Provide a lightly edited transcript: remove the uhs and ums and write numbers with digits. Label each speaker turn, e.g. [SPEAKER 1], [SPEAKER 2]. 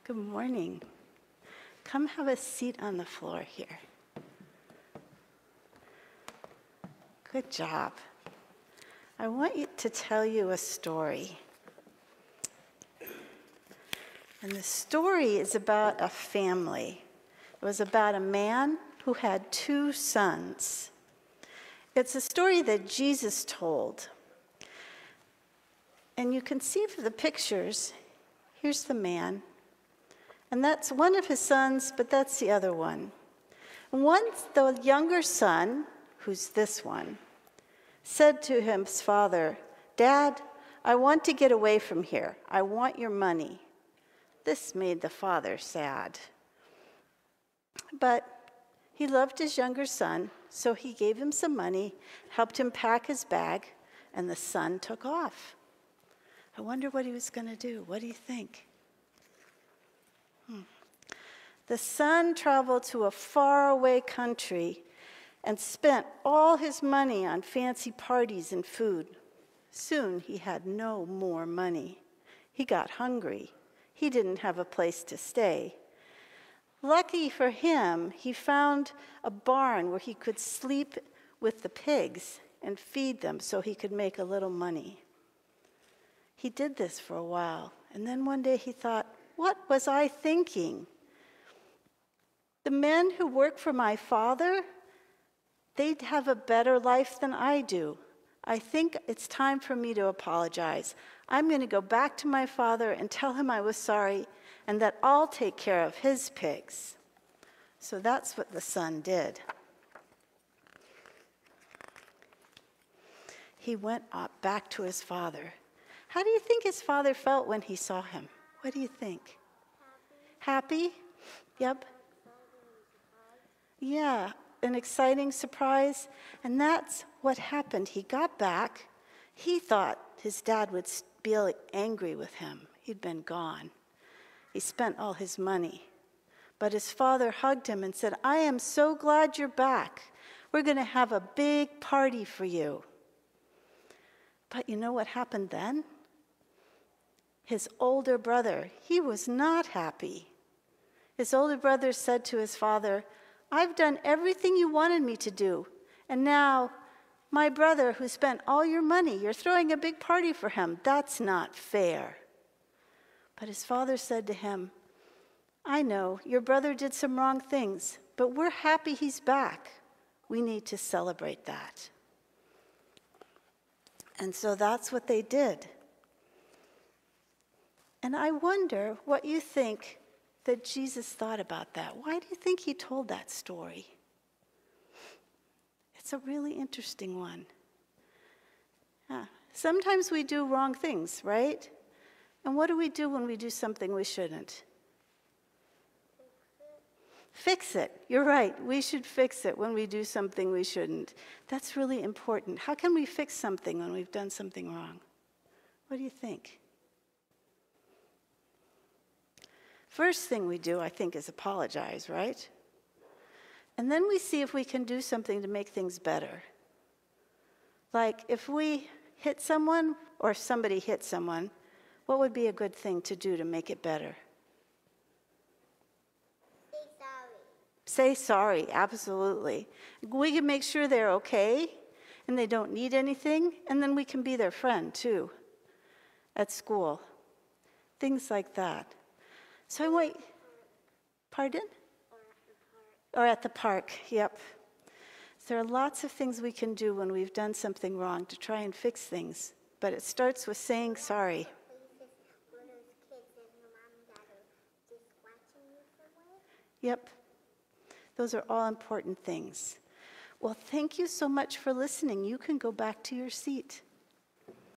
[SPEAKER 1] Good morning. Come have a seat on the floor here. Good job. I want to tell you a story. And the story is about a family. It was about a man who had 2 sons. It's a story that Jesus told. And you can see from the pictures, here's the man. And that's one of his sons, but that's the other one. And once the younger son, who's this one, said to his father, "Dad, I want to get away from here. I want your money." This made the father sad. But he loved his younger son, so he gave him some money, helped him pack his bag, and the son took off. I wonder what he was going to do. What do you think? The son traveled to a faraway country and spent all his money on fancy parties and food. Soon he had no more money. He got hungry. He didn't have a place to stay. Lucky for him, he found a barn where he could sleep with the pigs and feed them so he could make a little money. He did this for a while, and then one day he thought, what was I thinking? The men who work for my father, they'd have a better life than I do. I think it's time for me to apologize. I'm going to go back to my father and tell him I was sorry and that I'll take care of his pigs. So that's what the son did. He went back to his father. How do you think his father felt when he saw him? What do you think? Happy? Yep. Yeah, an exciting surprise. And that's what happened. He got back. He thought his dad would be angry with him. He'd been gone. He spent all his money. But his father hugged him and said, "I am so glad you're back. We're going to have a big party for you." But you know what happened then? His older brother, he was not happy. His older brother said to his father, "I've done everything you wanted me to do, and now my brother who spent all your money, you're throwing a big party for him. That's not fair." But his father said to him, "I know your brother did some wrong things, but we're happy he's back. We need to celebrate that." And so that's what they did. And I wonder what you think that Jesus thought about that. Why do you think he told that story? It's a really interesting one. Yeah. Sometimes we do wrong things, right? And what do we do when we do something we shouldn't? Fix it. You're right. We should fix it when we do something we shouldn't. That's really important. How can we fix something when we've done something wrong? What do you think? First thing we do, I think, is apologize, right? And then we see if we can do something to make things better. Like if we hit someone or if somebody hit someone, what would be a good thing to do to make it better?
[SPEAKER 2] Say sorry.
[SPEAKER 1] Say sorry, absolutely. We can make sure they're okay and they don't need anything, and then we can be their friend too at school. Things like that. So I want, pardon? Or at the park, yep. There are lots of things we can do when we've done something wrong to try and fix things, but it starts with saying sorry. Yep. Those are all important things. Well, thank you so much for listening. You can go back to your seat.